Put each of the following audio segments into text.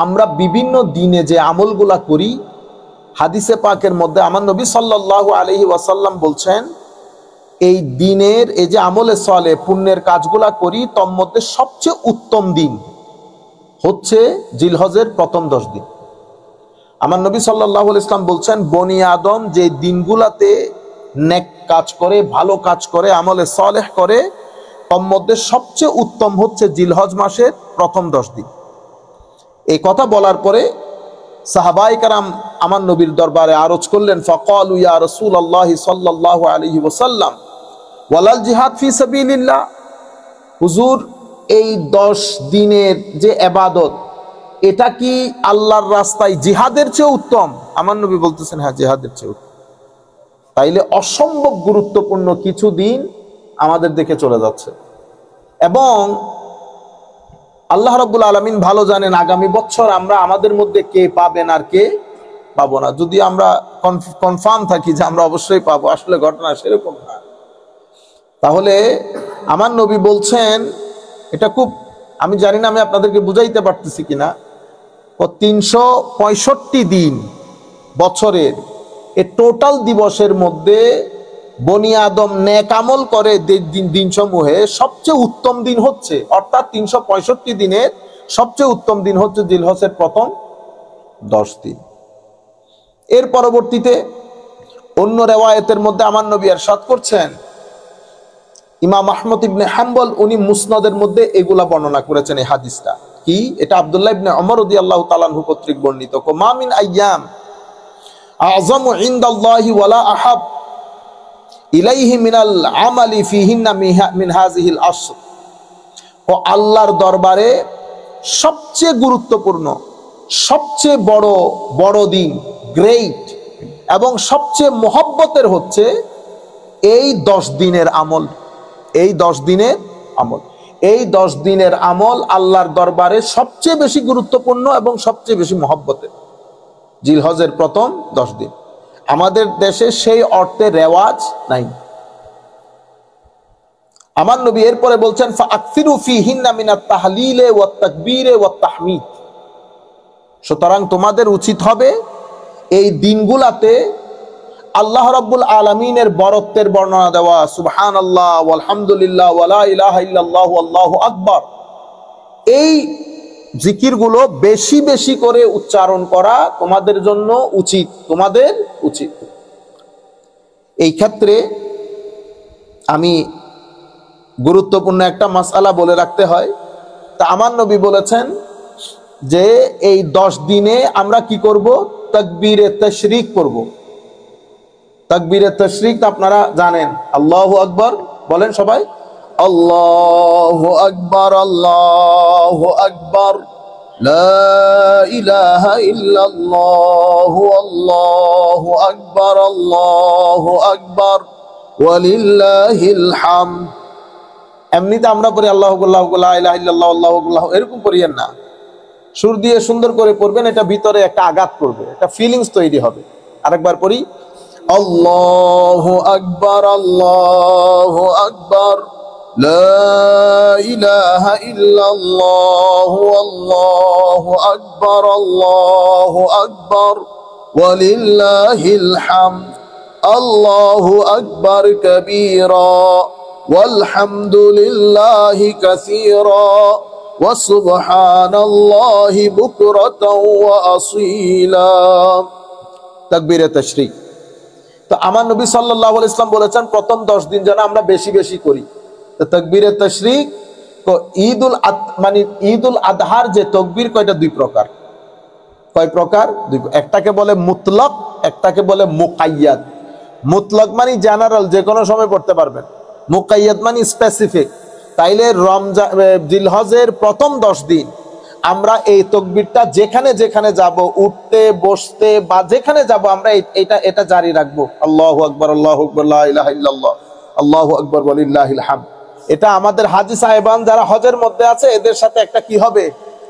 আমরা বিভিন্ন দিনে যে আমলগুলা করি, হাদিসে পাকের মধ্যে আমার নবী সাল্লাল্লাহু আলাইহি ওয়াসাল্লাম বলছেন, এই দিনের এই যে আমলে সলে পুণ্যের কাজগুলা করি, তোর মধ্যে সবচেয়ে উত্তম দিন হচ্ছে জিলহজের প্রথম 10 দিন। আমার নবী সাল্লাল্লাহু আলাইহি ওয়াসাল্লাম বলছেন, বনি আদম যে দিনগুলাতে নেক কাজ করে, ভালো কাজ করে, আমলে সলেহ করে, তোর মধ্যে সবচেয়ে উত্তম হচ্ছে জিলহজ মাসের প্রথম 10 দিন। এই কথা বলার পরে সাহাবায়ে কেরাম আমার নবীর দরবারে আরজ করলেন, ফাকালু ইয়া রাসূলুল্লাহ সাল্লাল্লাহু আলাইহি ওয়াসাল্লাম ওয়ালাল জিহাদ ফি সাবিলিল্লাহ, হুজুর এই 10 দিনের যে ইবাদত, এটা কি আল্লাহর রাস্তায় জিহাদের চেয়ে উত্তম? আমার নবী বলতেছেন, হ্যাঁ, জিহাদের চেয়ে উত্তম। তাইলে অসম্ভব গুরুত্বপূর্ণ কিছু দিন আমাদের দেখে চলে যাচ্ছে, এবং আল্লাহ রাব্বুল আলামিন ভালো জানেন আগামী বছর আমরা আমাদের মধ্যে কে পাবেন আর কে পাবো না। যদি আমরা কনফার্ম থাকি যে আমরা অবশ্যই পাবো, আসলে ঘটনা সেরকম না। তাহলে আমার নবী বলছেন, এটা খুব, আমি জানি না আমি আপনাদেরকে বুঝাইতে পারতেছি কিনা, 365 দিন বছরের এই টোটাল দিবসের মধ্যে বনি আদম নেক আমল করে দিনসমূহে সবচেয়ে উত্তম দিন হচ্ছে, অর্থাৎ 365 দিনের সবচেয়ে উত্তম দিন হচ্ছে জিলহজের প্রথম 10 দিন। এর পরবর্তীতে অন্য রিওয়ায়াতের মধ্যে আমার নবী ইরশাদ করছেন, ইমাম আহমদ ইবনে হাম্বল উনি মুসনাদের মধ্যে এগুলা বর্ণনা করেছেন। এই হাদিসটা কি? এটা আব্দুল্লাহ ইবনে ওমর রাদিয়াল্লাহু তাআলা আনহু কর্তৃক বর্ণিত। মা মিন আইয়াম আযমু ইনদাল্লাহি ওয়ালা আহাব ইলাইহি মিনাল আমালি ফিহিন্না মিন হাযিহিল আসর। ও আল্লাহর দরবারে সবচেয়ে গুরুত্বপূর্ণ, সবচেয়ে বড় দিন, গ্রেট, এবং সবচেয়ে মহব্বতের হচ্ছে এই 10 দিনের আমল। এই 10 দিনের আমল, এই 10 দিনের আমল আল্লাহর দরবারে সবচেয়ে বেশি গুরুত্বপূর্ণ এবং সবচেয়ে বেশি মহব্বতের। জিলহজের প্রথম 10 দিন আমাদের দেশে সেই অর্থে রেওয়াজ নাই। আমার নবী এরপরে বলছেন, ফাআকসিরু ফীহিন্না মিনাত তাহলিল ওয়াত তাকবীর ওয়াত তাহমিদ। সুতরাং তোমাদের উচিত হবে এই দিনগুলাতে আল্লাহ রাব্বুল আলামিনের বরত্বের বর্ণনা দেওয়া, সুবহানাল্লাহ ওয়ালহামদুলিল্লাহ ওয়ালা ইলাহা ইল্লাল্লাহু আল্লাহু আকবার, এই জিকিরগুলো বেশি বেশি করে উচ্চারণ করা তোমাদের জন্য উচিত, তোমাদের উচিত। এই ক্ষেত্রে আমি গুরুত্বপূর্ণ একটা মাসআলা বলে রাখতে হয়। তা আমার নবী বলেছেন যে এই 10 দিনে আমরা কি করব? তাকবীরে তাশরিক করব। তাকবীরে তাশরিক আপনারা জানেন, আল্লাহু আকবার বলেন সবাই, আল্লাহু আকবার, আল্লাহু আকবার, লা ইলাহা ইল্লাল্লাহু, আল্লাহু আকবার, আল্লাহু আকবার, ওয়ালিল্লাহিল হামদ। এমনিতে আমরা পড়ি আল্লাহু আল্লাহু লা ইলাহা ইল্লাল্লাহু, আল্লাহু আল্লাহু, এরকম পড়িয়েন না। সুর দিয়ে সুন্দর করে পড়বেন, এটা ভিতরে একটা আঘাত করবে, একটা ফিলিংস তৈরি হবে। আরেকবার পড়ি, আল্লাহু আকবার, আল্লাহু আকবার, লা ইলাহা ইল্লাল্লাহু, আল্লাহু আকবার, আল্লাহু আকবার, ওয়ালিল্লাহিল হামদ, আল্লাহু আকবার কাবীরা ওয়ালহামদুলিল্লাহি কাসীরা ওয়া সুবহানাল্লাহি বুকরাতাও ওয়া আসীলা। তাকবীরে তাশরিক। তো আমার নবী সাল্লাল্লাহু আলাইহি ওয়াসাল্লাম বলেছেন প্রথম 10 দিন যেন আমরা বেশি বেশি করি। তো তাকবীরে তাশরিক তো ঈদুল আদহার যে তাকবীর কয়টা? 2 প্রকার। কয় প্রকার? 2। একটাকে বলে মুতলাক, একটাকে বলে মুকাইয়াদ। মুতলাক মানে জেনারেল, যে কোনো সময় পড়তে পারবেন। মুকাইয়াদ মানে স্পেসিফিক। তাইলে রমজান জিলহজের প্রথম 10 দিন আমরা এই তাকবীরটা যেখানে যেখানে যাব, উঠতে বসতে বা যেখানে যাব, আমরা এটা জারি রাখবো। আল্লাহু আকবার, আল্লাহু আকবার, লা ইলাহা ইল্লাল্লাহ, আল্লাহু আকবার, ওয়ালিল্লাহিল হামদ। এটা আমাদের হাজী সাহেবান যারা হজের মধ্যে আছে এদের সাথে একটা কি হবে?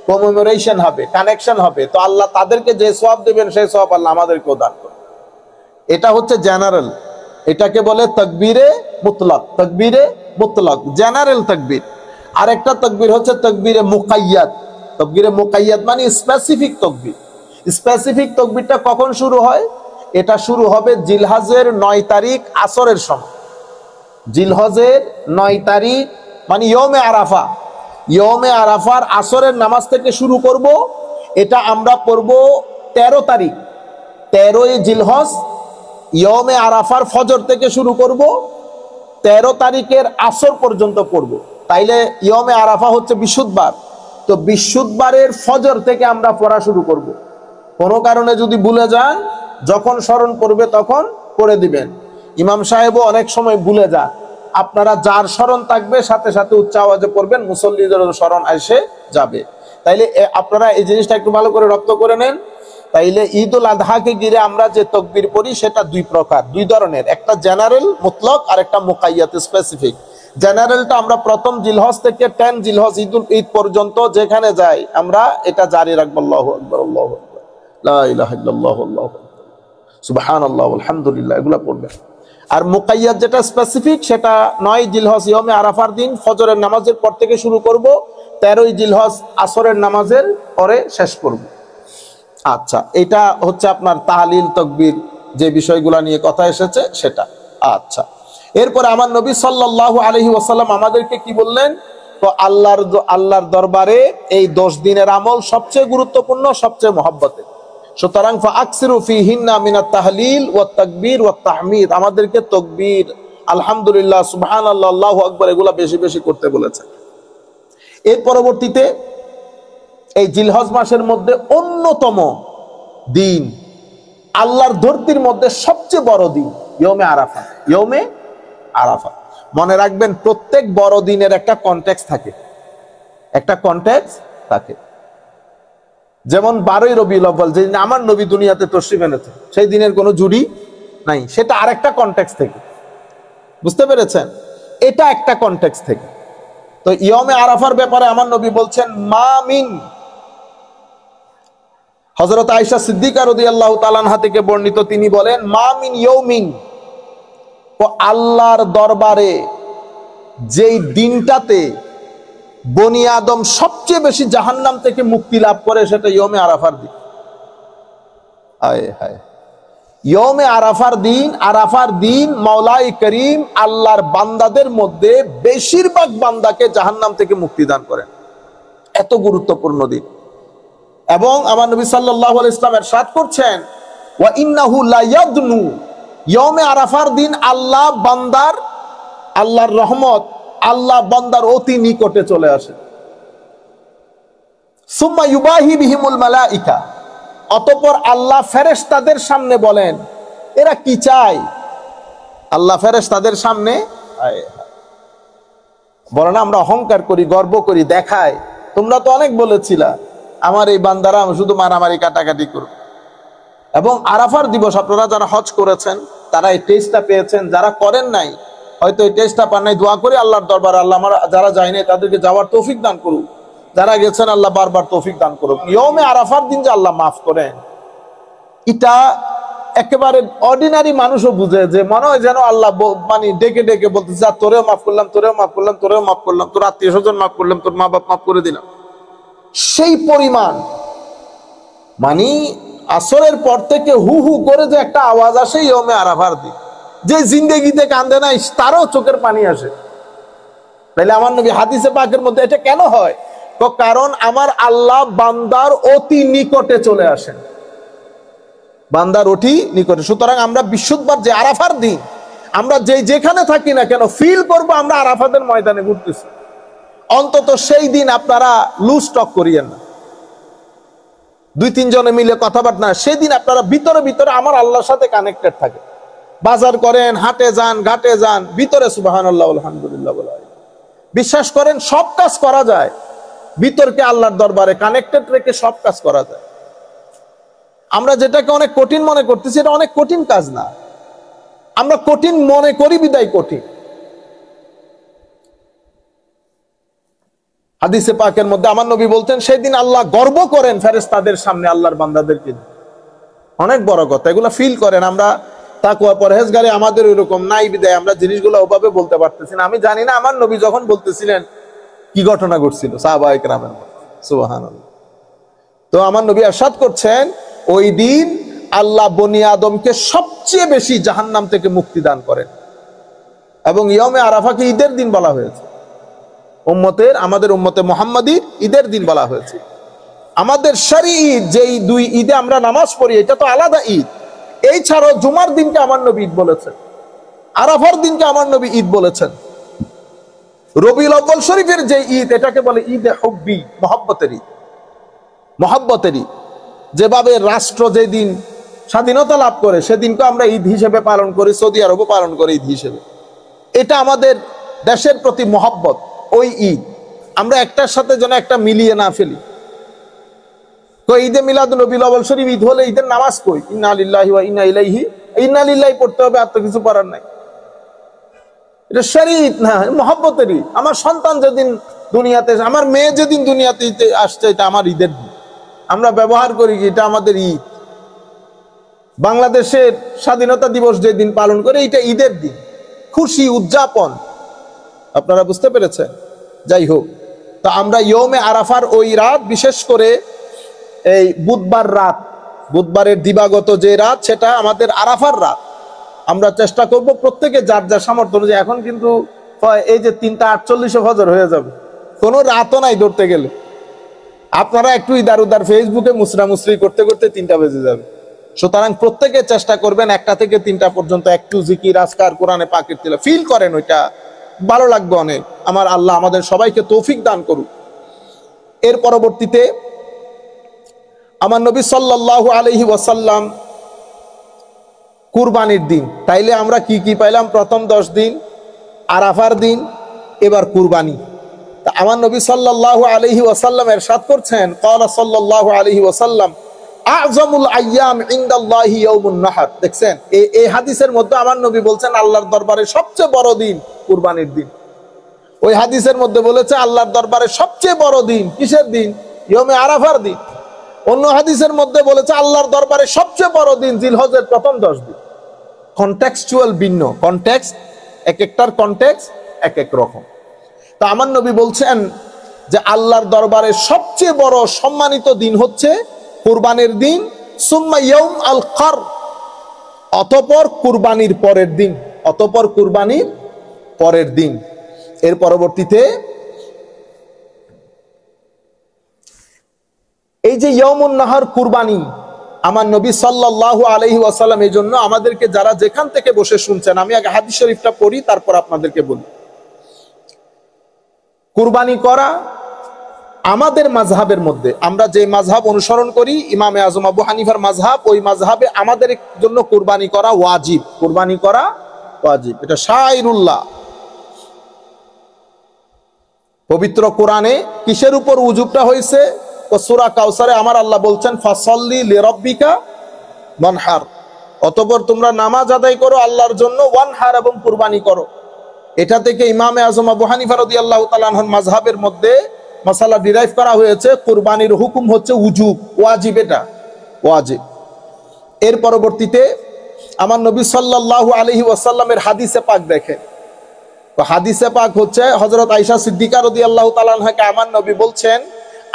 কমেমোরেশন হবে, কানেকশন হবে। তো আল্লাহ তাদেরকে যে সওয়াব দিবেন সেই সওয়াব আল্লাহ আমাদেরকেও দান করবেন। এটা হচ্ছে জেনারেল, এটাকে বলে তাকবীরে মুতলাক। তাকবীরে মুতলাক জেনারেল তাকবীর। আরেকটা তাকবীর হচ্ছে তাকবীরে মুকাইয়াদ। তাকবীরে মুকাইয়াদ মানে স্পেসিফিক তাকবীর। স্পেসিফিক তাকবীরটা কখন শুরু হয়? এটা শুরু হবে জিলহজের 9 তারিখ আসরের সময়। জিলহজের 9 তারিখ মানে ইয়মে আরাফা, ইয়মে আরাফার আসরের নামাজ থেকে শুরু করব। এটা আমরা পড়ব 13 তারিখ, 13ই জিলহজ। ইয়মে আরাফার ফজর থেকে শুরু করব, 13 তারিখের আসর পর্যন্ত পড়ব। তাইলে ইয়মে আরাফা হচ্ছে বৃহস্পতিবার, তো বৃহস্পতিবারের ফজর থেকে আমরা পড়া শুরু করব। কোনো কারণে যদি ভুলে যান, যখন স্মরণ করবে তখন পড়ে দিবেন। ইমাম সাহেবও অনেক সময় ভুলে যান, আপনারা যার স্মরণ থাকবে সাথে সাথে উচ্চ আওয়াজে পড়বেন, মুসল্লিদের স্মরণ এসে যাবে। তাইলে আপনারা এই জিনিসটা একটু ভালো করে রপ্ত করে নেন। তাইলে ঈদ উল আজহাকে ঘিরে আমরা যে তাকবীর পড়ি সেটা দুই প্রকার, দুই ধরনের, একটা জেনারেল মুতলক আর একটা মুকাইয়াত স্পেসিফিক। জেনারেলটা আমরা প্রথম জিলহজ থেকে 10 জিলহজ ঈদ পর্যন্ত যেখানে যাই আমরা এটা জারি রাখবো, আল্লাহু আকবার, আল্লাহু আকবার, লা ইলাহা ইল্লাল্লাহ, আল্লাহু আকবার, সুবহানাল্লাহ, আলহামদুলিল্লাহ, এগুলা পড়বেন। আর মুকাইয়াত যেটা স্পেসিফিক সেটা 9 জিলহজ ইয়মে আরাফার দিন ফজরের নামাজের পর থেকে শুরু করব, 13ই জিলহজ আসরের নামাজের পরে শেষ করব। আচ্ছা, এটা হচ্ছে আপনার তাহলিল তাকবীর যে বিষয়গুলো নিয়ে কথা এসেছে সেটা। আচ্ছা, এরপরে আমার নবী সাল্লাল্লাহু আলাইহি ওয়াসাল্লাম আমাদেরকে কি বললেন? তো আল্লাহর দরবারে এই 10 দিনের আমল সবচেয়ে গুরুত্বপূর্ণ, সবচেয়ে মহব্বতের। সুতরাং ফাআকসিরু ফীহিন্না মিনাত তাহলিল ওয়াত তাকবীর ওয়াত তাহমিদ, আমাদেরকে তাকবীর, আলহামদুলিল্লাহ, সুবহানাল্লাহ, আল্লাহু আকবার এগুলা বেশি বেশি করতে বলেছে। এর পরবর্তীতে এই জিলহজ মাসের মধ্যে অন্যতম দিন, আল্লাহর ধরতির মধ্যে সবচেয়ে বড় দিন ইয়মে আরাফা। ইয়মে আরাফা মনে রাখবেন, প্রত্যেক বড় দিনের একটা কনটেক্সট থাকে, একটা কনটেক্সট থাকে। যেমন 12ই রবিউল আউয়াল, যেদিন আমার নবী দুনিয়াতে তশরিফ এনেছে, সেই দিনের কোনো জুড়ি নাই, সেটা আরেকটা কনটেক্সট থেকে, বুঝতে পেরেছেন? এটা একটা কনটেক্সট থেকে। তো ইয়মে আরাফার ব্যাপারে আমার নবী বলছেন, মা মিন, হযরত আয়েশা সিদ্দিকা রাদিয়াল্লাহু তাআলা আনহা থেকে বর্ণিত, তিনি বলেন, মা মিন ইয়াউমিন, ও আল্লাহর দরবারে যেই দিনটাতে বনি আদম সবচেয়ে বেশি জাহান্নাম থেকে মুক্তি লাভ করে সেটা ইয়মে আরাফার দিন। আয় হায়, ইয়মে আরাফার দিন, আরাফার দিন মাওলাই করিম আল্লাহর বান্দাদের মধ্যে বেশিরভাগ বান্দাকে জাহান্নাম থেকে মুক্তি দান করেন। এত গুরুত্বপূর্ণ দিন। এবং আমার নবী সাল্লাল্লাহু আলাইহি ওয়াসাল্লাম ইরশাদ করছেন, ওয়া ইন্নাহু লা ইয়াদনু, ইয়মে আরাফার দিন আল্লাহ বান্দার, আল্লাহর রহমত আল্লাহ বান্দার অতি নিকটে চলে আসে। সুম্মা ইউবাহি বিহিমুল মালাইকা, অতঃপর আল্লাহ ফেরেশতাদের সামনে বলেন, এরা কি চায়? আল্লাহ ফেরেশতাদের সামনে বলে না, আমরা অহংকার করি, গর্ব করি, দেখায়, তোমরা তো অনেক বলেছিলা আমার এই বান্দারা শুধু মারামারি কাটাকাটি করবে। এবং আরাফার দিবস আপনারা যারা হজ করেছেন তারা এই টেস্টটা পেয়েছেন, যারা করেন নাই হয়তো এই টেস্টটা পান নাই, দোয়া করি আল্লাহর দরবারে আল্লাহ আমার যারা যায় নাই তাদেরকে যাওয়ার তৌফিক দান করুক, যারা গেছেন আল্লাহ বারবার তৌফিক দান করুক। ইয়মে আরাফার দিন যে আল্লাহ মাফ করেন, এটা একেবারে অর্ডিনারি মানুষও বুঝে, যে মনে হয় যেন আল্লাহ মানে ডেকে ডেকে বলতে, যা তোরেও মাফ করলাম, তোরেও মাফ করলাম, তোরেও মাফ করলাম, তোর আত্মীয় স্বজন মাফ করলাম, তোর মা বাপ মাফ করে দিলাম। সেই পরিমাণ মানে আসরের পর থেকে হু হু করে যে একটা আওয়াজ আসে ইয়মে আরাফার দিন, যে জিন্দেগিতে কান্দে নাই তারও চোখের পানি আসে। তাইলে আমার নবী হাদিসে পাকের মধ্যে এটা কেন হয়? তো কারণ আমার আল্লাহ বান্দার অতি নিকটে চলে আসেন, বান্দার অতি নিকটে। সুতরাং আমরা বৃহস্পতিবার যে আরাফার দিন আমরা যেখানে থাকি না কেন ফিল করব আমরা আরাফাতের ময়দানে ঘুরতেছি। অন্তত সেই দিন আপনারা লুজ টক করিয়েন না, 2-3 জনে মিলে কথাবার্তা না, সেদিন আপনারা ভিতরে ভিতরে আমার আল্লাহর সাথে কানেক্টেড থাকে। বাজার করেন, হাটে যান, ঘাটে যান, ভিতরে সুবহানাল্লাহ আলহামদুলিল্লাহ বলা হয়। বিশ্বাস করেন সব কাজ করা যায়, ভিতরকে আল্লাহর দরবারে কানেক্টেড রেখে সব কাজ করা যায়। আমরা যেটাকে অনেক কঠিন মনে করতেছি এটা অনেক কঠিন কাজ না, আমরা কঠিন মনে করি বিদায় কঠিন। হাদিসে পাকের মধ্যে আমার নবী বলতেন, সেদিন আল্লাহ গর্ব করেন ফেরেশতাদের সামনে আল্লাহর বান্দাদেরকে। অনেক বড় কথা, এগুলো ফিল করেন। আমরা তাকওয়া পরহেজগারি আমাদের ওইরকম নাই বিদায় আমরা জিনিসগুলো ওভাবে বলতে পারতেছি না। আমি জানি না আমার নবী যখন বলতেছিলেন কি ঘটনা ঘটছিল সাহাবায়ে কেরামের মধ্যে। সুবহানাল্লাহ। তো আমার নবী ইরশাদ করছেন, ওই দিন আল্লাহ বনি আদমকে সবচেয়ে বেশি জাহান্নাম থেকে মুক্তি দান করেন। এবং ইয়মে আরাফাকে ঈদের দিন বলা হয়েছে, আমাদের উম্মতে মুহাম্মাদী ঈদের দিন বলা হয়েছে। আমাদের শরঈ ঈদ, যেই দুই ঈদে আমরা নামাজ পড়ি, এটা তো আলাদা ঈদ। এই ছাড়াও জুমার দিনকে আমার নবী ঈদ বলেছেন, আরাফার দিনকে আমার নবী ঈদ বলেছেন। রবিউল আউয়াল শরীফের যে ঈদ, এটাকে বলে ঈদে হুব্বি, মহব্বতের ঈদ। মহব্বতের ঈদ, যেভাবে রাষ্ট্র যেদিন স্বাধীনতা লাভ করে সেদিনকে আমরা ঈদ হিসেবে পালন করি, সৌদি আরবও পালন করে ঈদ হিসেবে। এটা আমাদের দেশের প্রতি মহব্বত, ওই ঈদ। আমরা একটার সাথে যেন একটা মিলিয়ে না ফেলি। তো ঈদে মিলাদুন নবী আউয়াল শরীফ ঈদ হলে ঈদের নামাজ কই? ইন্না লিল্লাহি ওয়া ইন্না ইলাইহি, ইন্না লিল্লাহি পড়তে হবে, আর তো কিছু করার নাই। এটা শরীয়ত না, মহব্বতের ঈদ। আমার সন্তান যেদিন দুনিয়াতে, আমার মেয়ে যেদিন দুনিয়াতে আসছে, এটা আমার ঈদের দিন। আমরা ব্যবহার করি কি এটা আমাদের ঈদ। বাংলাদেশের স্বাধীনতা দিবস যেদিন পালন করে, এটা ঈদের দিন, খুশি উদযাপন। আপনারা বুঝতে পেরেছেন? যাই হোক, তো আমরা ইয়মে আরাফার ওই রাত, বিশেষ করে এই বুধবার রাত, বুধবারের দিবাগত যে রাত, সেটা আমাদের আরাফার রাত। আমরা চেষ্টা করব প্রত্যেকে যার যার সামর্থ্য অনুযায়ী। এখন কিন্তু এই যে 3:48 ফজর হয়ে যাবে, কোনো রাতও নাই ধরতে গেলে। আপনারা একটু ইদার উদার ফেসবুকে মুসরামুসরি করতে করতে 3টা বেজে যাবে। সুতরাং প্রত্যেকে চেষ্টা করবেন 1টা থেকে 3টা পর্যন্ত একটু জিকির, আজকার, কোরআনে পাকের তিলাওয়াত ফিল করেন, ওইটা ভালো লাগবে অনেক। আমার আল্লাহ আমাদের সবাইকে তৌফিক দান করুক। এর পরবর্তীতে আমার নবী সাল্লাল্লাহু আলাইহি ওয়াসাল্লাম কুরবানির দিন, তাইলে আমরা কি কি পাইলাম? প্রথম 10 দিন, আরাফার দিন, এবার কুরবানি। তা আমার নবী সাল্লাল্লাহু আলাইহি ওয়াসাল্লাম ইরশাদ করছেন, ক্বালা সাল্লাল্লাহু আলাইহি ওয়াসাল্লাম, আযমুল আইয়াম ইনদাল্লাহি ইয়াউমুন নাহর। দেখছেন, এই হাদিসের মধ্যে আমার নবী বলছেন আল্লাহর দরবারে সবচেয়ে বড় দিন কুরবানির দিন। ওই হাদিসের মধ্যে বলেছে আল্লাহর দরবারে সবচেয়ে বড় দিন কিসের দিন? ইয়মে আরাফার দিন। অন্য হাদিসের মধ্যে বলেছে আল্লাহর দরবারে সবচেয়ে বড় দিন জিলহজের প্রথম 10 দিন। কনটেক্সচুয়াল ভিন্ন, কনটেক্সট, এক একটার কনটেক্সট এক এক রকম। তা আমার নবী বলছেন যে আল্লাহর দরবারে সবচেয়ে বড় সম্মানিত দিন হচ্ছে কুরবানির দিন। সুম্মা ইয়াউম আল কার, অতঃপর কুরবানির পরের দিন, অতঃপর কুরবানির পরের দিন। এর পরবর্তীতে এই যে ইয়াউমুন নাহর কুরবানি, আমার নবী সাল্লাল্লাহু আলাইহি ওয়াসাল্লাম, এই জন্য আমাদেরকে যারা যেখান থেকে বসে শুনছেন, আমি আগে হাদিস শরীফটা পড়ি, তারপর আপনাদেরকে বলি। কুরবানি করা আমাদের মাযহাবের মধ্যে, আমরা যে মাযহাব অনুসরণ করি, ইমামে আযম আবু হানিফার মাযহাব, ওই মাযহাবে আমাদের জন্য কুরবানি করা ওয়াজিব। কুরবানি করা ওয়াজিব, এটা শাইরুল্লাহ। পবিত্র কোরআনে কিসের উপর উজুবটা হয়েছে? সূরা কাউসারে আমার আল্লাহ বলছেন, ফাসাল্লি লিরাব্বিকা ওয়ানহার, অতঃপর তোমরা নামাজ আদায় করো আল্লাহর জন্য, ওয়ানহার, এবং কুরবানি করো। এটা থেকে ইমামে আযম আবু হানিফা রাদিয়াল্লাহু তাআলা আনহুর মাযহাবের মধ্যে মাসালা ডিরাইভ করা হয়েছে, কুরবানির হুকুম হচ্ছে উজুব, ওয়াজিব, এটা ওয়াজিব। এর পরবর্তীতে আমার নবী সাল্লাল্লাহু আলাইহি ওয়াসাল্লামের হাদিসে পাক দেখেন। তো হাদিসে পাক হচ্ছে হযরত আয়েশা সিদ্দিকা রাদিয়াল্লাহু তাআলা আনহাকে আমার নবী বলছেন,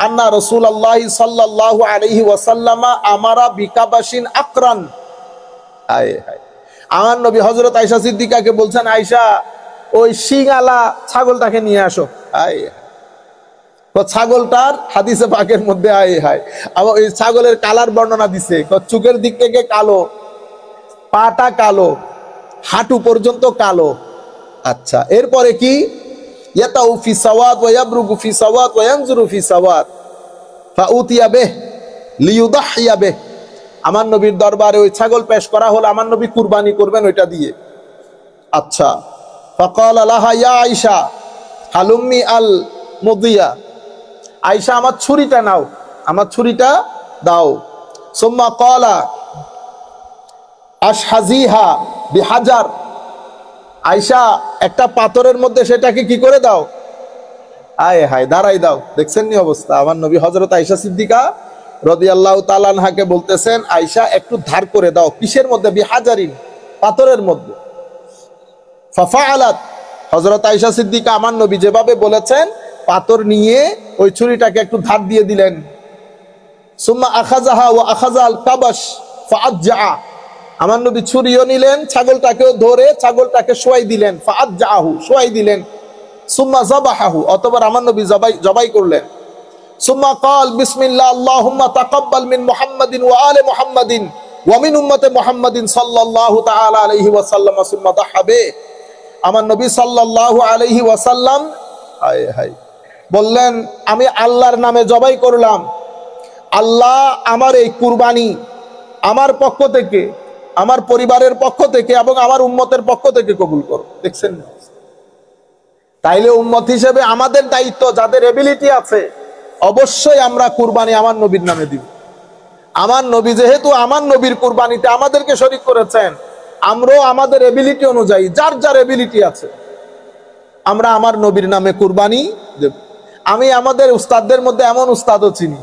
আন্না রাসূলুল্লাহ সাল্লাল্লাহু আলাইহি ওয়াসাল্লামা আমারা বিকাবাশিন আকরান। আয় হায়, আমার নবী হযরত আয়েশা সিদ্দিকাকে বলছেন, আয়েশা ওই শিংআলা ছাগলটাকে নিয়ে আসো। আয়, তো ছাগলটার হাদিসে পাকের মধ্যে আয় হায়, আবার ওই ছাগলের কালার বর্ণনা দিছে, চোখের দিক থেকে কালো, পাটা কালো, হাঁটু পর্যন্ত কালো। আচ্ছা, এরপরে কি? ইয়াতাউ ফি সাওয়াত ওয়া ইয়াবরুগু ফি সাওয়াত ওয়া ইয়ানজুরু ফি সাওয়াত ফাউতিয়া বিহ লিইউদাহিয়া বিহ। আমার নবীর দরবারে ওই ছাগল পেশ করা হলো, আমার নবী কুরবানি করবেন ওইটা দিয়ে। আচ্ছা, ফাকাল লাহা ইয়া আয়েশা হালুম্মি আল মুদিয়া, আয়েশা আমার ছুরিটা নাও, আমার ছুরিটা দাও। সুম্মা ক্বালা আশহাজিহা বিহাজার, আয়েশা একটা পাথরের মধ্যে সেটাকে কি করে দাও? আয় হায়, দাঁড়াই দাও। দেখছেন নি অবস্থা? আমার নবী হযরত আয়েশা সিদ্দিকা রাদিয়াল্লাহু তাআলা আনহাকে বলতেছেন, আয়েশা একটু ধার করে দাও। কিসের মধ্যে? বিহাজারিন, পাথরের মধ্যে। ফাফাআলাত, হযরত আয়েশা সিদ্দিকা আমার নবী যেভাবে বলেছেন, পাথর নিয়ে ওই ছুরিটাকে একটু ধার দিয়ে দিলেন। সুম্মা আখাযাহা ওয়া আখাযাল কাবাশ ফাআজ্জা, আমার নবী ছুরিও নিলেন, ছাগলটাকেও ধরে ছাগলটাকে শোয়াই দিলেন, ফাআজ্জাহু শোয়াই দিলেন, সুম্মা যাবাহাহু অতঃপর আমার নবী জবাই করলেন, সুম্মা ক্বাল বিসমিল্লাহ আল্লাহুম্মা তাকাব্বাল মিন মুহাম্মাদিন ওয়া আলি মুহাম্মাদিন ওয়া মিন উম্মতি মুহাম্মাদিন সাল্লাল্লাহু তাআলা আলাইহি ওয়াসাল্লাম, সুম্মা দাহাবে, আমার নবী সাল্লাল্লাহু আলাইহি ওয়াসাল্লাম বললেন আমি আল্লাহর নামে জবাই করলাম, আল্লাহ আমার এই কুরবানি আমার পক্ষ থেকে, আমার পরিবারের পক্ষ থেকে এবং আমার উম্মতের পক্ষ থেকে কবুল করো। দেখছেন, তাইলে উম্মত হিসেবে আমাদের দায়িত্ব, যাদের এবিলিটি আছে অবশ্যই আমরা কুরবানি আমার নবীর নামে দিব। আমার নবী যেহেতু আমার নবীর কুরবানিতে আমাদেরকে শরীক করেছেন, আমরাও আমাদের এবিলিটি অনুযায়ী যার যার এবিলিটি আছে আমরা আমার নবীর নামে কুরবানি দেব। আমি আমাদের উস্তাদদের মধ্যে এমন উস্তাদও চিনি,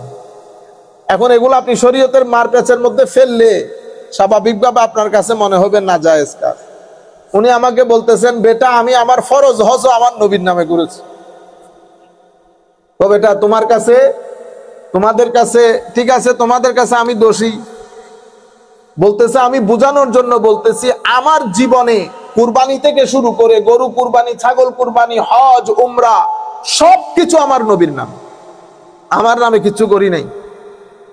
এখন এগুলো আপনি শরীয়তের মারপ্যাচের মধ্যে ফেললে স্বাভাবিকভাবে আপনার কাছে মনে হবে নাজায়েজ কাজ। উনি আমাকে বলতেছেন, বেটা আমি আমার ফরজ হজ আমার নবীর নামে করেছি। ও বেটা তোমার কাছে, তোমাদের কাছে ঠিক আছে, তোমাদের কাছে আমি দোষী বলতেছে, আমি বোঝানোর জন্য বলতেছি আমার জীবনে কুরবানি থেকে শুরু করে গরু কুরবানি, ছাগল কুরবানি, হজ, উমরা সবকিছু আমার নবীর নাম, আমার নামে কিছু করি নাই।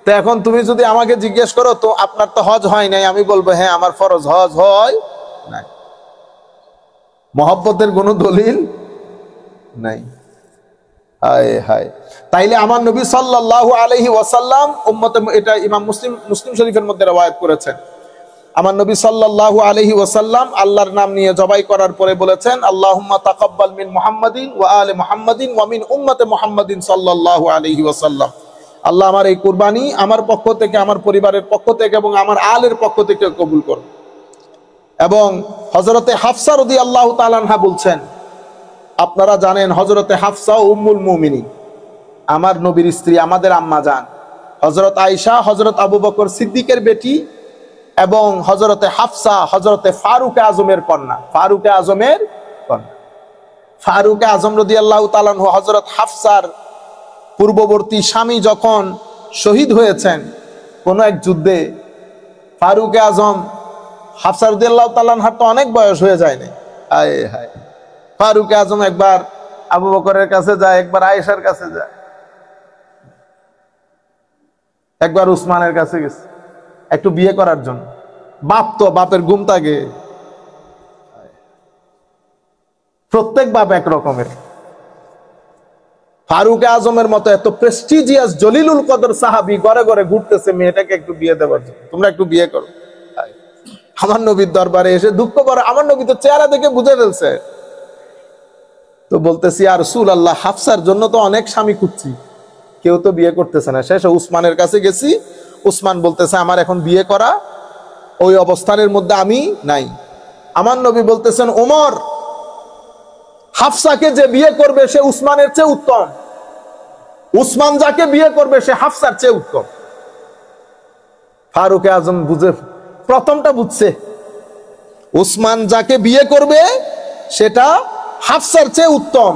তো এখন তুমি যদি আমাকে জিজ্ঞেস করো তো আপনার তো হজ হয় নাই, আমি বলবো হ্যাঁ আমার ফরজ হজ হয় নাই, মহব্বতের কোনো দলিল নাই। হায় হায়, তাইলে আমার নবী সাল্লাল্লাহু আলাইহি ওয়াসাল্লাম উম্মতে, এটা ইমাম মুসলিম শরীফের মধ্যে রওয়ায়াত করেছেন, আমার নবী সাল্লাল্লাহু আলাইহি ওয়াসাল্লাম আল্লাহর নাম নিয়ে জবাই করার পরে বলেছেন, আল্লাহুম্মা তাকাব্বাল মিন মুহাম্মাদিন ওয়া আলি মুহাম্মাদিন ওয়া মিন উম্মতি মুহাম্মাদিন সাল্লাল্লাহু আলাইহি ওয়াসাল্লাম, আল্লাহ আমার এই কুরবানি আমার পক্ষ থেকে, আমার পরিবারের পক্ষ থেকে এবং আমার আলের পক্ষ থেকে কবুল করুন। এবং হযরতে হাফসা রাদিয়াল্লাহু তাআলা আনহা বলছেন, আপনারা জানেন হযরতে হাফসা উম্মুল মুমিনিন, আমার নবীর স্ত্রী, আমাদের আম্মা জান, হযরত আয়েশা হযরত আবু বকর সিদ্দিকের বেটি এবং হযরতে হাফসা হযরতে ফারুক আজমের কন্যা, ফারুক আজমের কন্যা। ফারুক আজম রাদিয়াল্লাহু তাআলা আনহু হযরত হাফসার পূর্ববর্তী স্বামী যখন শহীদ হয়েছেন কোন এক যুদ্ধে, ফারুক আজম, হাফসা রাদিয়াল্লাহু তাআলা আনহার তো অনেক বয়স হয়ে যায় না, হায় হায়, ফারুক আজম একবার আবু বকরের কাছে যায়, একবার আয়েশার কাছে যায়, একবার উসমানের কাছে গেছে একটু বিয়ে করার জন্য। বাপ তো, বাপের ঘুম থাকে, প্রত্যেক বাপ এক রকমের। ফারুক আজমের মতো এত প্রেস্টিজিয়াস জলিলুল কদর সাহাবী ঘরে ঘরে ঘুরতেছে মেয়েটাকে একটু বিয়ে দেওয়ার জন্য, তোমরা একটু বিয়ে করো। আমার নবীর দরবারে এসে দুঃখ করে, আমার নবী তো চেহারা দেখে বুঝে ফেলছে, তো বলতেছি আর রাসূলুল্লাহ, হাফসার জন্য তো অনেক স্বামী খুঁজছি, কেউ তো বিয়ে করতেছে না। শেষে উসমানের কাছে গেছি, উসমান বলতেছে আমার এখন বিয়ে করা ওই অবস্থানের মধ্যে আমি নাই। আমার নবী বলতেছেন, ওমর, হাফসাকে যে বিয়ে করবে সে উসমানের চেয়ে উত্তম, উসমান যাকে বিয়ে করবে সে হাফসার চেয়ে উত্তম। ফারুক আজম বুঝে, প্রথমটা বুঝছে, উসমান যাকে বিয়ে করবে সেটা হাফসার চেয়ে উত্তম,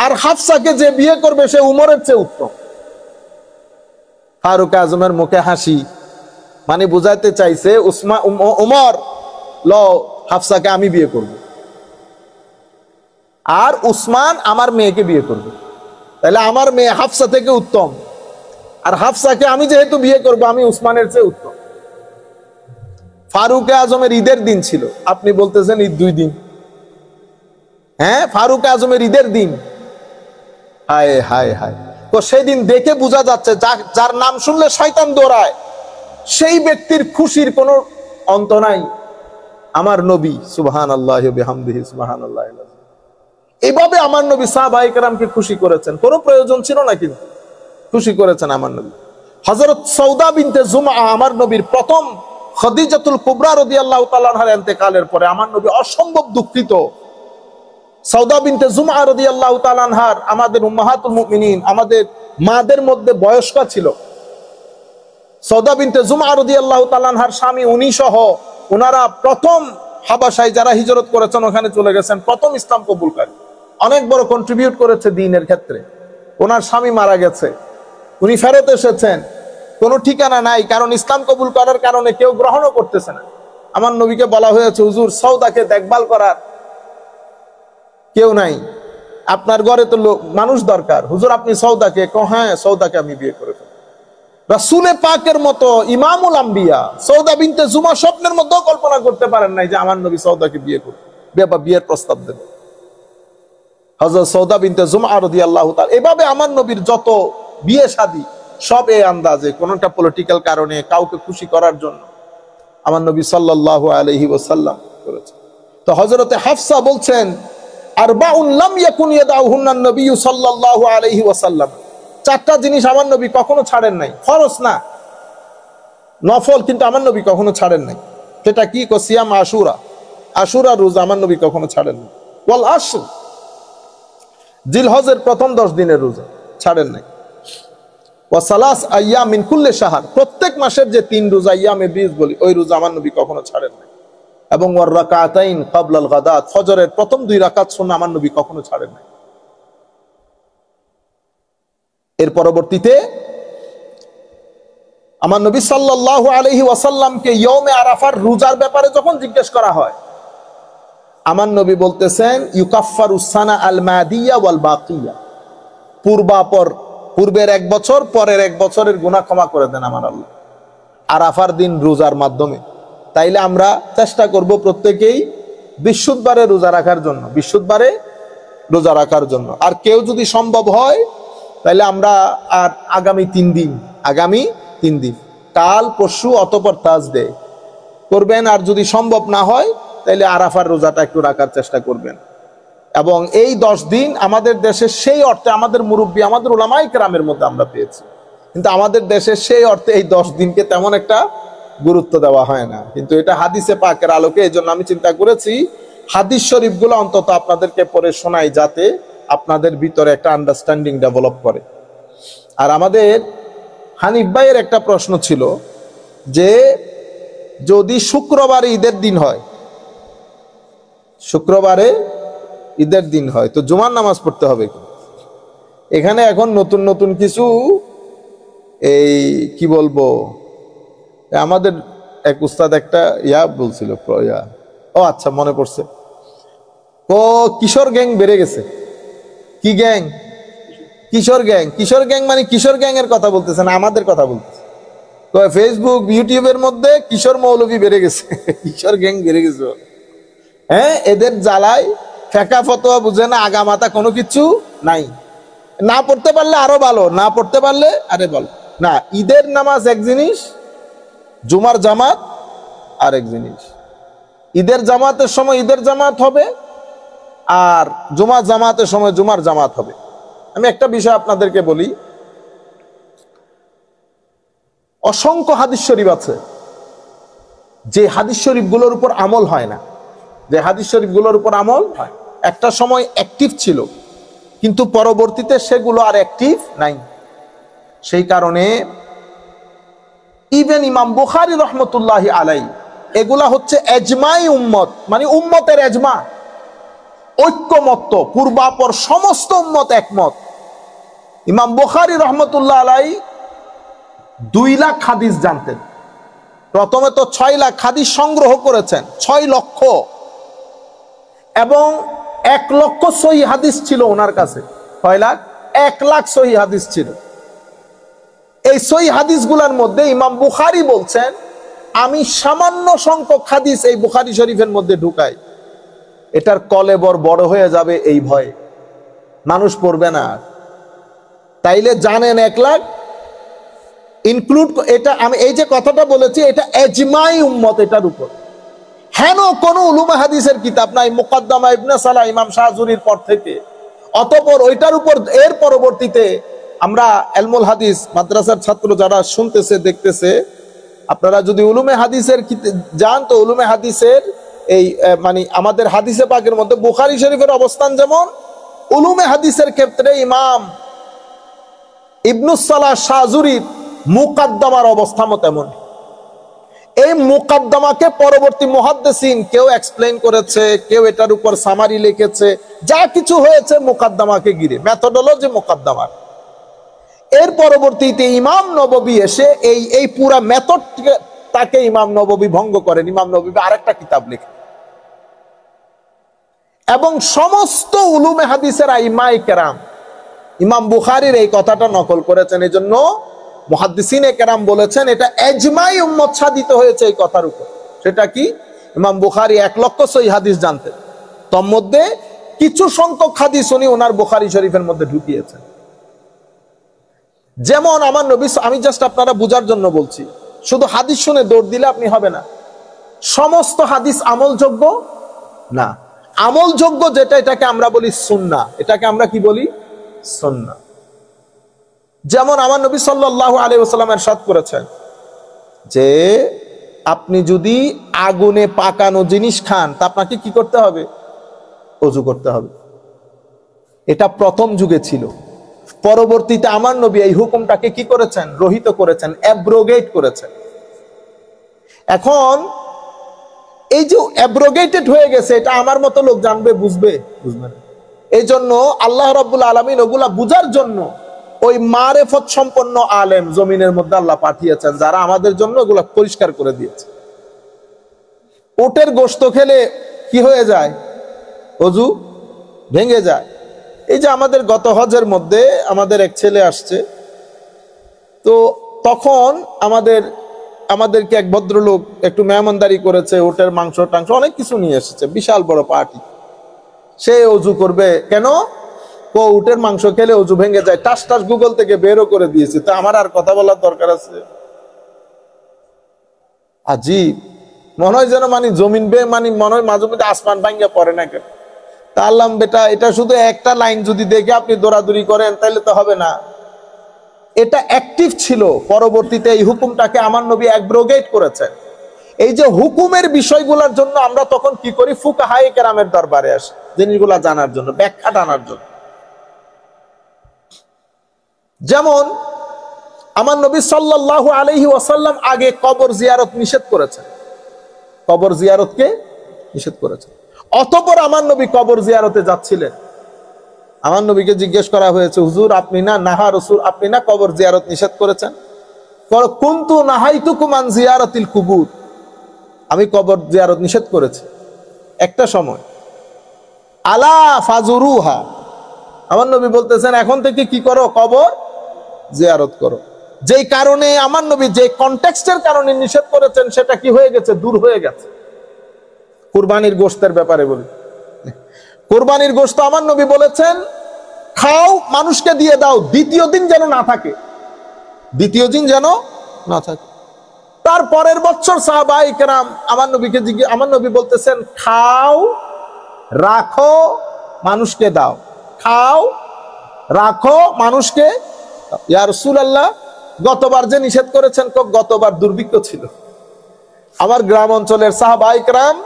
আর হাফসাকে যে বিয়ে করবে সে উমরের চেয়ে উত্তম। ফারুক আজমের মুখে হাসি, মানে বুঝাইতে চাইছে উমর, ল হাফসাকে আমি বিয়ে করব, আর উসমান আমার মেয়েকে বিয়ে করবে, তাহলে আমার মেয়ে হাফসা থেকে উত্তম, আর হাফসাকে আমি যেহেতু বিয়ে করব আমি উসমানের চেয়ে উত্তম। ফারুক আজমের ঈদের দিন ছিল, আপনি বলতেছেন ঈদ 2 দিন, হ্যাঁ ফারুক আজমের ঈদের দিন, হায় হায় হায়। তো সেই দিন দেখে বোঝা যাচ্ছে যার নাম শুনলে শয়তান দৌড়ায়, সেই ব্যক্তির খুশির কোনো অন্ত নাই। আমার নবী সুবহানাল্লাহি ওয়া বিহামদিহি সুবহানাল্লাহ, এইভাবে আমার নবী সাহাবায়ে কেরামকে খুশি করেছেন, কোনো প্রয়োজন ছিল না কিন্তু খুশি করেছেন আমার নবী। হযরত সৌদা বিনতে জুমআ, আমার নবীর প্রথম খাদিজাতুল কুবরা রাদিয়াল্লাহু তাআলা আনহার ইন্তেকালের পরে আমার নবী অসম্ভব দুঃখিত। সৌদা বিনতে জুমআ রাদিয়াল্লাহু তাআলা আনহার, আমাদের উম্মাহাতুল মুমিনিন, আমাদের মাদের মধ্যে বয়স্ক ছিল। সৌদা বিনতে জুমআ রাদিয়াল্লাহু তাআলা আনহার স্বামী, উনি সহ ওনারা প্রথম হাবাসায় যারা হিজরত করেছেন ওখানে চলে গেছেন, প্রথম ইসলাম কবুলকারী, অনেক বড় কন্ট্রিবিউট করেছে দ্বীনের ক্ষেত্রে। ওনার স্বামী মারা গেছে, উনি ফেরত এসেছেন, কোনো ঠিকানা নাই, কারণ ইসলাম কবুল করার কারণে কেউ গ্রহণও করতেছে না। আমার নবীকে বলা হয়েছে, হুজুর সওদাকে দেখভাল করার কেউ নাই, আপনার ঘরে তো মানুষ দরকার, হুজুর আপনি সওদাকে, হ্যাঁ সওদাকে আমি বিয়ে করে ফেলব। রাসূলে পাকের মতো ইমামুল আম্বিয়া সওদা বিনতে জুমা স্বপ্নের মধ্যেও কল্পনা করতে পারেন নাই যে আমার নবী সওদাকে বিয়ে করবে, বিয়ের প্রস্তাব দেবে। হযরত সওদা বিনতে জুমা রাদিয়াল্লাহু তাআলা, এভাবে আমার নবীর যত বিয়ে শাদী সব এই আন্দাজে, কোনটা পলিটিক্যাল কারণে, কাউকে খুশি করার জন্য আমার নবী সাল্লাল্লাহু আলাইহি ওয়াসাল্লাম করেছেন। তো হযরতে হাফসা বলছেন, আরবাউন লাম ইয়াকুন ইয়াদাউহুন্না নবী সাল্লাল্লাহু আলাইহি ওয়াসাল্লাম, চারটা জিনিস আমার নবী কখনো ছাড়েন নাই, ফরজ না নফল, কিন্তু আমার নবী কখনো ছাড়েন নাই। সেটা কি? সিয়াম আশুরা, আশুরা রোজা আমার নবী কখনো ছাড়েন নাই। ওয়াল আশর, জিলহজের প্রথম 10 দিনের রোজা ছাড়েন নাই। ওয়া সালাস আইয়াম মিন কুল্লি শাহর, প্রত্যেক মাসের যে 3 রোজা আইয়ামে 20 বলি, ওই রোজা আমার নবী কখনো ছাড়েন নাই। এবং ওয়ার রাকাতাইন ক্বাবলাল গাদাত, ফজরের প্রথম 2 রাকাত সুন্নাহ আমার নবী কখনো ছাড়েন নাই। এর পরবর্তীতে আমার নবী সাল্লাল্লাহু আলাইহি ওয়াসাল্লামকে ইয়মে আরাফার রোজার ব্যাপারে যখন জিজ্ঞেস করা হয়, আমার নবী বলতেছেন, ইউকাফফারুস সানা আল মাদিয়া ওয়াল বাকিয়া, পূর্বের 1 বছর, পরের 1 বছরের গুনাহ ক্ষমা করে দেন আমার আল্লাহ আরাফার দিন রোজার মাধ্যমে। তাইলে আমরা চেষ্টা করব প্রত্যেকেই বৃহস্পতিবারে রোজা রাখার জন্য, বৃহস্পতিবারে রোজা রাখার জন্য। আর কেউ যদি সম্ভব হয় তাহলে আমরা আর আগামী 3 দিন, কাল পরশু অতঃপর থার্সডে করবেন। আর যদি সম্ভব না হয় তাহলে আরাফার রোজাটা একটু রাখার চেষ্টা করবেন। এবং এই 10 দিন আমাদের দেশে সেই অর্থে, আমাদের মুরব্বী, আমাদের উলামায়ে কেরামের মধ্যে আমরা পেয়েছি, কিন্তু আমাদের দেশে সেই অর্থে এই 10 দিনকে তেমন একটা গুরুত্ব দেওয়া হয় না। কিন্তু এটা হাদিসে পাকের আলোকে, এই জন্য আমি চিন্তা করেছি হাদিস শরীফগুলো অন্তত আপনাদেরকে পড়ে শোনাই, যাতে আপনাদের ভিতরে একটা আন্ডারস্ট্যান্ডিং ডেভেলপ করে। আর আমাদের হানিফ ভাইয়ের একটা প্রশ্ন ছিল যে, যদি শুক্রবারে ঈদের দিন হয়, শুক্রবারে ঈদের দিন হয়, তো জুমার নামাজ পড়তে হবে কি? এখানে এখন নতুন নতুন কিছু, এই কি বলবো, আমাদের এক উস্তাদ একটা বলছিল, ও আচ্ছা মনে পড়ছে, ও কিশোর গ্যাং বেড়ে গেছে। কি গ্যাং? কিশোর গ্যাং। কিশোর গ্যাং মানে কিশোর গ্যাং এর কথা বলতেছে না, আমাদের কথা বলতেছে। তো ফেসবুক ইউটিউবের মধ্যে কিশোর মৌলভী বেড়ে গেছে, কিশোর গ্যাং বেড়ে গেছে। হ্যাঁ, এদের জ্বালায় ফেকা ফতোয়া বুঝে না, আগা মাথা কোনো কিছু নাই। না পড়তে পারলে আরো ভালো, না পড়তে পারলে আরে ভালো না। ঈদের নামাজ এক জিনিস, জুমার জামাত আরেক জিনিস। ঈদের জামাতের সময় ঈদের জামাত হবে, আর জুমার জামাতের সময় জুমার জামাত হবে। আমি একটা বিষয় আপনাদেরকে বলি, অসংখ্য হাদিস শরীফ আছে যে হাদিস শরীফগুলোর উপর আমল হয় না, যে হাদিস শরীফগুলোর উপর আমল হয়। একটা সময় অ্যাক্টিভ ছিল, কিন্তু পরবর্তীতে সেগুলো আর অ্যাক্টিভ নাই। সেই কারণে ইভেন ইমাম বুখারী রহমতুল্লাহি আলাইহি, এগুলা হচ্ছে এজমাই উম্মত, মানে উম্মতের এজমা, ঐক্যমত্য, পূর্বাপর সমস্ত উম্মত একমত। ইমাম বুখারী রহমতুল্লাহ আলাইহি 2 লাখ হাদিস জানতেন। প্রথমে তো 6 লাখ হাদিস সংগ্রহ করেছেন, 6 লক্ষ, এবং 1 লক্ষ সহিহ হাদিস ছিল ওনার কাছে। 6 লাখ, 1 লাখ সহিহ হাদিস ছিল। এই সহিহ হাদিসগুলোর মধ্যে ইমাম বুখারী বলছেন, আমি সামান্য সংখ্যক হাদিস এই বুখারী শরীফের মধ্যে ঢুকাই, এটার কলেবর বড় হয়ে যাবে এই ভয়ে, মানুষ পড়বে না। তাইলে জানেন 1 লাখ ইনক্লুড, এটা আমি এই যে কথাটা বলেছি, এটা এজমাই উম্মত এটার উপর। হেন কোন উলুমে হাদিসের কিতাব নাই মুকদ্দমা ইবনে সালাহ ইমাম শাহজুরির পর থেকে। অতঃপর ওইটার উপর এর পরবর্তীতে আমরা ইলমুল হাদিস মাদ্রাসার ছাত্র যারা শুনতেছে দেখতেছে, আপনারা যদি উলুমে হাদিসের যান, তো উলুমে হাদিসের এই মানে আমাদের হাদিসে পাকের মধ্যে বুখারী শরীফের অবস্থান যেমন, উলুমে হাদিসের ক্ষেত্রে ইমাম ইবনুস সালাহ শাহজুরির মুকদ্দমার অবস্থানও তেমন। এই মুকদ্দমাকে পরবর্তী মুহাদ্দিসিন কেউ এক্সপ্লেইন করেছে, কেউ এটার উপর সামারি লিখেছে, যা কিছু হয়েছে মুকদ্দমাকে ঘিরে, মেথোডোলজি মুকদ্দমার। এর পরবর্তীতে ইমাম নববী এসে এই পুরা মেথডটাকে ইমাম নববী ভঙ্গ করেন। ইমাম নববী আরেকটা কিতাব লেখেন এবং সমস্ত উলুমে হাদিসের আইমায়ে কেরাম ইমাম বুখারীর এই কথাটা নকল করেছেন। এই জন্য মুহাদ্দিসিনে কেরাম বলেছেন এটা ইজমাই উম্মত সাধিত হয়েছে এই কথার উপর। সেটা কি? ইমাম বুখারী 1 লক্ষ সহিহ হাদিস জানতেন, তার মধ্যে কিছু সংখ্যক হাদিস উনি ওনার বুখারী শরীফের মধ্যে ঢুকিয়েছেন। যেমন আমার নবী, আমি জাস্ট আপনারা বোঝার জন্য বলছি, শুধু হাদিস শুনে দৌড় দিলে আপনি হবে না। সমস্ত হাদিস আমলযোগ্য না, আমলযোগ্য যেটা এটাকে আমরা বলি সুন্নাহ। এটাকে আমরা কি বলি? সুন্নাহ। যেমন আমার নবী সাল্লাল্লাহু আলাইহি ওয়াসাল্লাম ইরশাদ করেছেন যে আপনি যদি আগুনে পাকানো জিনিস খান তা আপনাকে কি করতে হবে? ওযু করতে হবে। এটা প্রথম যুগে ছিল। পরবর্তীতে আমার নবী এই হুকুমটাকে কি করেছেন? রহিত করেছেন, অ্যাব্রোগেট করেছেন। এখন এই যে অ্যাব্রোগেটেড হয়ে গেছে, এটা আমার মতো লোক জানবে, বুঝবে না। এই জন্য আল্লাহ রাব্বুল আলামিন ওগুলা বুঝার জন্য ওই মারেফত সম্পন্ন আলেম জমিনের মধ্যে আল্লাহ পাঠিয়েছেন, যারা আমাদের জন্য ওগুলা পরিষ্কার করে দিয়েছে। উটের গোশত খেলে কি হয়ে যায়? ওযু ভেঙে যায়। এই যে আমাদের গত হজের মধ্যে আমাদের এক ছেলে আসছে, তো তখন আমাদেরকে এক ভদ্রলোক একটু মেহমানদারি করেছে, উটের মাংস টাংস অনেক কিছু নিয়ে এসেছে, বিশাল বড় পার্টি। সে ওযু করবে কেন? উটের মাংস খেলে ওযু ভেঙে যায়, টাস টাস গুগল থেকে বেরও করে দিয়েছে। তা আমার আর কথা বলার দরকার আছে? আজীব মনে হয় যেন জমিন মনে হয় মাঝে মধ্যে আসমান ভাঙ্গা পড়ে না কেন। তা আল্লাহ বেটা, এটা শুধু একটা লাইন যদি দেখে আপনি দৌড়াদৌড়ি করেন তাহলে তো হবে না। এটা অ্যাক্টিভ ছিল, পরবর্তীতে এই হুকুমটাকে আমার নবী অ্যাব্রোগেট করেছেন। এই যে হুকুমের বিষয়গুলোর জন্য আমরা তখন কি করি? ফুকাহায়ে কেরামের দরবারে আসি জিনিসগুলা জানার জন্য, ব্যাখ্যা টানার জন্য। যেমন আমার নবী সাল্লাল্লাহু আলাইহি ওয়াসাল্লাম আগে কবর জিয়ারত নিষেধ করেছেন, কবর জিয়ারতকে নিষেধ করেছেন। অতঃপর আমার নবী কবর জিয়ারতে যাচ্ছিলেন। আমার নবীকে জিজ্ঞেস করা হয়েছে, হুজুর আপনি না রাসূল আপনি না কবর জিয়ারত নিষেধ করেছেন? কুনতু নাহাইতুকুম আন জিয়ারাতিল কুবুর, আমি কবর জিয়ারত নিষেধ করেছি একটা সময়। আলা ফাজুরুহা, আমার নবী বলতেছেন এখন থেকে কি করো? কবর জিয়ারত করো। যেই কারণে আমার নবী যে কনটেক্সটের কারণে নিষেধ করেছেন সেটা কি হয়ে গেছে? দূর হয়ে গেছে। কুরবানির গোশতের ব্যাপারে বলি, কুরবানির গোশত আমার নবী বলেছেন খাও, মানুষকে দিয়ে দাও, দ্বিতীয় দিন যেন না থাকে, দ্বিতীয় দিন যেন না থাকে। তার পরের বছর সাহাবায়ে কেরাম আমার নবী বলতেছেন খাও, রাখো, মানুষকে দাও, খাও, রাখো, মানুষকে। ইয়া রাসূলুল্লাহ, গতবার যে নিষেধ করেছেন, গতবার দুর্ভিক্ষ ছিল। আমার গ্রাম অঞ্চলের সাহাবায়ে কেরাম,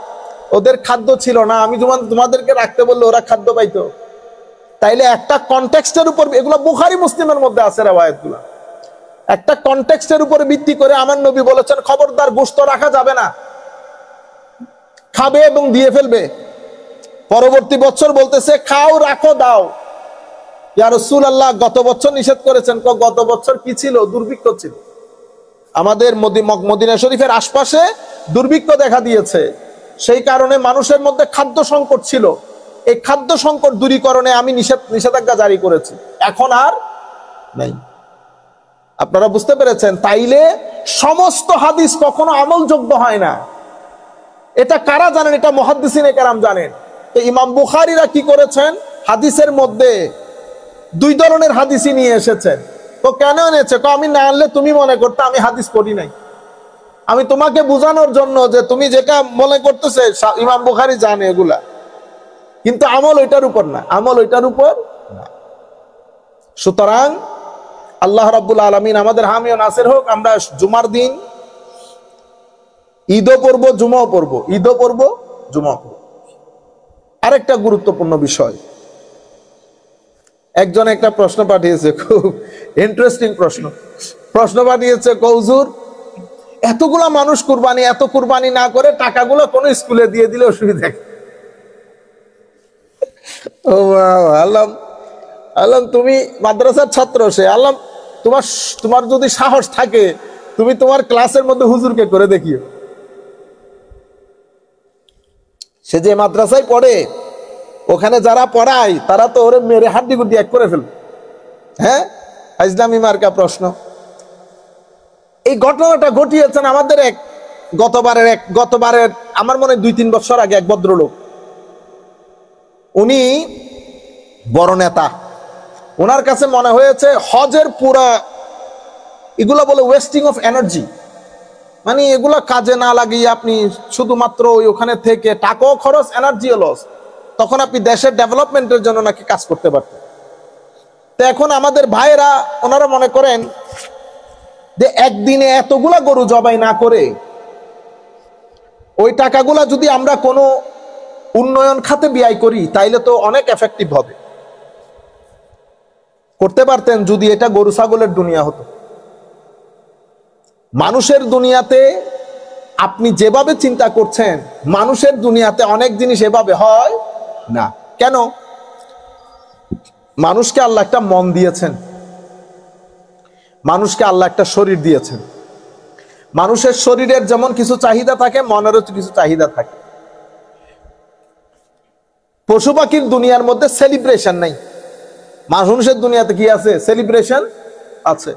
ওদের খাদ্য ছিল না, আমি তোমাদেরকে রাখতে বললে ওরা খাদ্য পাইতো। তাইলে একটা কনটেক্সটের উপর, এগুলো বুখারী মুসলিমের মধ্যে আছে রিওয়ায়াতগুলো, একটা কনটেক্সটের উপর ভিত্তি করে আমার নবী বলেছেন খবরদার গোশত রাখা যাবে না, খাবে এবং দিয়ে ফেলবে। পরবর্তী বছর বলতেছে খাও, রাখো, দাও। ইয়া রাসূলুল্লাহ, গত বছর নিষেধ করেছেন। গত বছর কি ছিল? দুর্ভিক্ষ ছিল। আমাদের মদিনা শরীফের আশপাশে দুর্ভিক্ষ দেখা দিয়েছে, সেই কারণে মানুষের মধ্যে খাদ্য সংকট ছিল। এই খাদ্য সংকট দূরীকরণে আমি নিষেধাজ্ঞা জারি করেছি, এখন আর নাই। আপনারা বুঝতে পেরেছেন? তাইলে সমস্ত হাদিস কখনো আমলযোগ্য হয় না। এটা কারা জানেন? এটা মুহাদ্দিসিনে কেরাম জানেন। তো ইমাম বুখারীরা কি করেছেন? হাদিসের মধ্যে দুই ধরনের হাদিসই নিয়ে এসেছেন। তো কেন এনেছে? আমি না আনলে তুমি মনে করতে আমি হাদিস পড়ি নাই। আমি তোমাকে বোঝানোর জন্য যে তুমি যেটা মনে করতেছে ইমাম বুখারী জানে এগুলা, কিন্তু আমল ওইটার উপর না, আমল ওইটার উপর না। সুতরাং আল্লাহ রাব্বুল আলামিন আমাদের হামি ও নাসির হোক। আমরা জুমার দিন ঈদও পড়ব, জুমাও পড়ব, ঈদও পড়ব, জুমাও পড়ব। আরেকটা গুরুত্বপূর্ণ বিষয়, একজন একটা প্রশ্ন পাঠিয়েছে, খুব ইন্টারেস্টিং প্রশ্ন পাঠিয়েছে। হুজুর, এতগুলা মানুষ কুরবানি, এত কুরবানি না করে টাকাগুলো কোন স্কুলে দিয়ে দিলে অসুবিধা? ও আল্লাহ, তুমি মাদ্রাসার ছাত্র, সে আল্লাহ তোমার তোমার যদি সাহস থাকে তুমি তোমার ক্লাসের মধ্যে হুজুরকে করে দেখিও। সে যে মাদ্রাসায় পড়ে ওখানে যারা পড়ায় তারা তো ওরে মেরে হাড্ডি গুড্ডি এক করে ফেলবে। হ্যাঁ, ইসলামী মার্কা প্রশ্ন। এই ঘটনাটা ঘটিয়েছেন আমাদের গতবারের আমার মনে হয় 2-3 বছর আগে এক ভদ্রলোক, উনি বড় নেতা। ওনার কাছে মনে হয়েছে হজের পুরা এগুলো বলে ওয়েস্টিং অফ এনার্জি, মানে এগুলা কাজে না লাগিয়ে আপনি শুধুমাত্র ওখানে থেকে টাকাও খরচ, এনার্জিও লস, তখন আপনি দেশের ডেভেলপমেন্টের জন্য নাকি কাজ করতে পারতেন। তো এখন আমাদের ভাইরা ওনারা মনে করেন যে একদিনে এতগুলা গরু জবাই না করে ওই টাকাগুলা যদি আমরা কোনো উন্নয়ন খাতে ব্যয় করি তাইলে তো অনেক এফেক্টিভ হবে। করতে পারতেন যদি এটা গরু ছাগলের দুনিয়া হতো। মানুষের দুনিয়াতে আপনি যেভাবে চিন্তা করছেন, মানুষের দুনিয়াতে অনেক জিনিস এভাবে হয় না। কেন? মানুষকে আল্লাহ একটা মন দিয়েছেন, মানুষকে আল্লাহ একটা শরীর দিয়েছেন। মানুষের শরীরের যেমন কিছু চাহিদা থাকে, মনেরও কিছু চাহিদা থাকে। পশু পাখির দুনিয়ার মধ্যে সেলিব্রেশন নাই, মানুষের দুনিয়াতে কি আছে? সেলিব্রেশন আছে।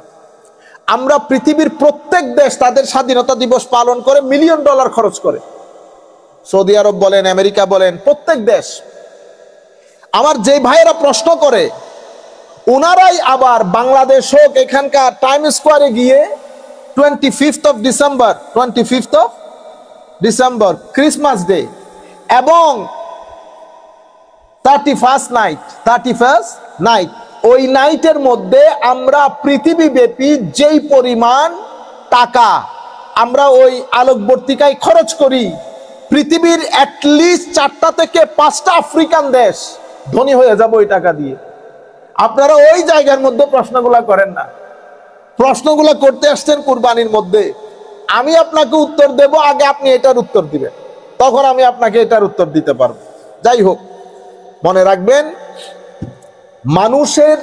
আমরা পৃথিবীর প্রত্যেক দেশ তাদের স্বাধীনতা দিবস পালন করে $1 মিলিয়ন খরচ করে। সৌদি আরব বলেন, আমেরিকা বলেন, প্রত্যেক দেশ। আমার যে ভাইয়েরা প্রশ্ন করে ওনারাই আবার বাংলাদেশ হোক এখানকার টাইম স্কোয়ারে গিয়ে 25th of December Christmas day এবং 31st নাইট, ওই নাইটের মধ্যে আমরা পৃথিবীব্যাপী যেই পরিমাণ টাকা আমরা ওই আলোকবর্তিকায় খরচ করি, পৃথিবীর অ্যাটলিস্ট 4টা থেকে 5টা আফ্রিকান দেশ ধনী হয়ে যাবে ওই টাকা দিয়ে। আপনারা ওই জায়গার মধ্যে প্রশ্নগুলা করেন না, প্রশ্নগুলো করতে আসছেন কুরবানির মধ্যে। আমি আপনাকে উত্তর দেব, আগে আপনি এটার উত্তর দিবেন, তখন আমি আপনাকে এটার উত্তর দিতে পারবো। যাই হোক, মনে রাখবেন মানুষের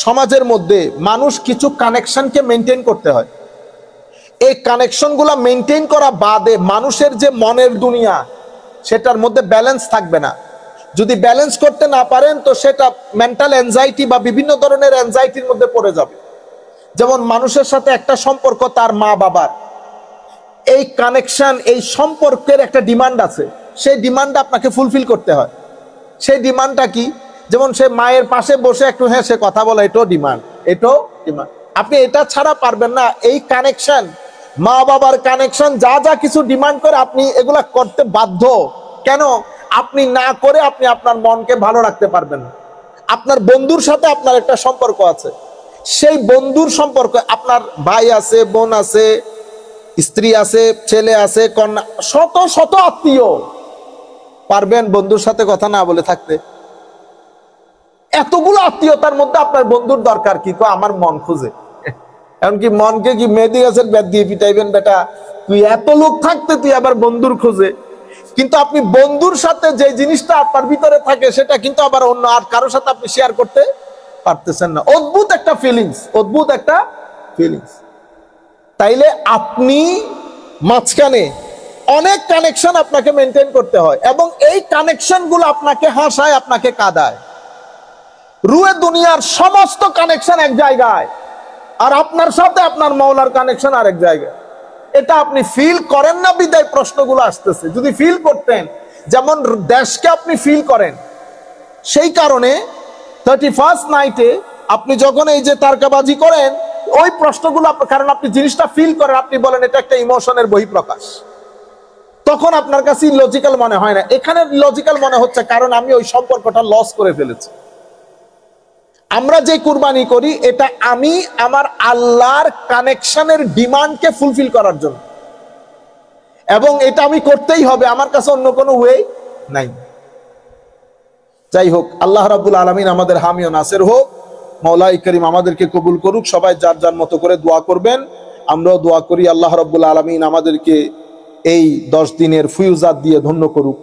সমাজের মধ্যে মানুষ কিছু কানেকশনকে মেনটেন করতে হয়। এই কানেকশনগুলো মেনটেন করা বাদে মানুষের যে মনের দুনিয়া সেটার মধ্যে ব্যালেন্স থাকবে না। যদি ব্যালেন্স করতে না পারেন তো সেটা মেন্টাল অ্যাংজাইটি বা বিভিন্ন ধরনের অ্যাংজাইটির মধ্যে পড়ে যাবে। যেমন মানুষের সাথে একটা সম্পর্ক, তার মা বাবার এই কানেকশন, এই সম্পর্কের একটা ডিমান্ড আছে, সেই ডিমান্ড আপনাকে ফুলফিল করতে হয়। সেই ডিমান্ডটা কি? যেমন সে মায়ের পাশে বসে একটু হেসে কথা বলা, এটাও ডিমান্ড, এটাও ডিমান্ড। আপনি এটা ছাড়া পারবেন না। এই কানেকশন, মা বাবার কানেকশন, যা যা কিছু ডিমান্ড করে আপনি এগুলা করতে বাধ্য। কেন? আপনি না করে আপনি আপনার মনকে ভালো রাখতে পারবেন না। আপনার বন্ধুর সাথে আপনার একটা সম্পর্ক আছে, সেই বন্ধুর সম্পর্ক, আপনার ভাই আছে, বোন আছে, স্ত্রী আছে, ছেলে আছে, কন্যা, শত শত আত্মীয়, পারবেন বন্ধুর সাথে কথা না বলে থাকতে? এতগুলো আত্মীয়তার মধ্যে আপনার বন্ধুর দরকার কি? আমার মন খুঁজে, এমনকি মনকে কি মেহেদি গাছের ব্যাট দিয়ে পিটাইবেন? বেটা তুই এত লোক থাকতে তুই আবার বন্ধুর খুঁজে। কিন্তু আপনি বন্ধুর সাথে যে জিনিসটা আপনার ভিতরে থাকে সেটা কিন্তু আবার অন্য আর কারোর সাথে আপনি শেয়ার করতে পারতেছেন না। অদ্ভুত একটা ফিলিংস, অদ্ভুত একটা ফিলিংস। তাইলে আপনি মাঝখানে অনেক কানেকশন আপনাকে মেনটেন করতে হয় এবং এই কানেকশন গুলো আপনাকে হাসায়, আপনাকে কাঁদায়। রুয়ে দুনিয়ার সমস্ত কানেকশন এক জায়গায়, আর আপনার সাথে আপনার মওলার কানেকশন আরেক জায়গায়। এটা আপনি ফিল করেন না বিদায় প্রশ্নগুলো আসতেছে। যদি ফিল করতেন, যেমন দেশকে আপনি ফিল করেন, সেই কারণে 31st নাইটে আপনি যখন এই যে তারকাবাজি করেন, ওই প্রশ্নগুলো কারণ আপনি জিনিসটা ফিল করেন, আপনি বলেন এটা একটা ইমোশনের বহিঃপ্রকাশ, তখন আপনার কাছে লজিক্যাল মনে হয় না। এখানে লজিক্যাল মনে হচ্ছে কারণ আমি ওই সম্পর্কটা লস করে ফেলেছি। আমরা যে কুরবানি করি এটা আমি আমার আল্লাহর কানেকশনের ডিমান্ডকে ফুলফিল করার জন্য, এবং এটা আমি করতেই হবে, আমার কাছে অন্য কোনো ওয়ে নাই। যাই হোক, আল্লাহ রাব্বুল আলামিন আমাদের হামি ও নাসির হোক। মাওলাই করিম আমাদেরকে কবুল করুক। সবাই যার যার মতো করে দোয়া করবেন, আমরাও দোয়া করি আল্লাহ রাব্বুল আলামিন আমাদেরকে এই 10 দিনের ফুয়ুজাত দিয়ে ধন্য করুক।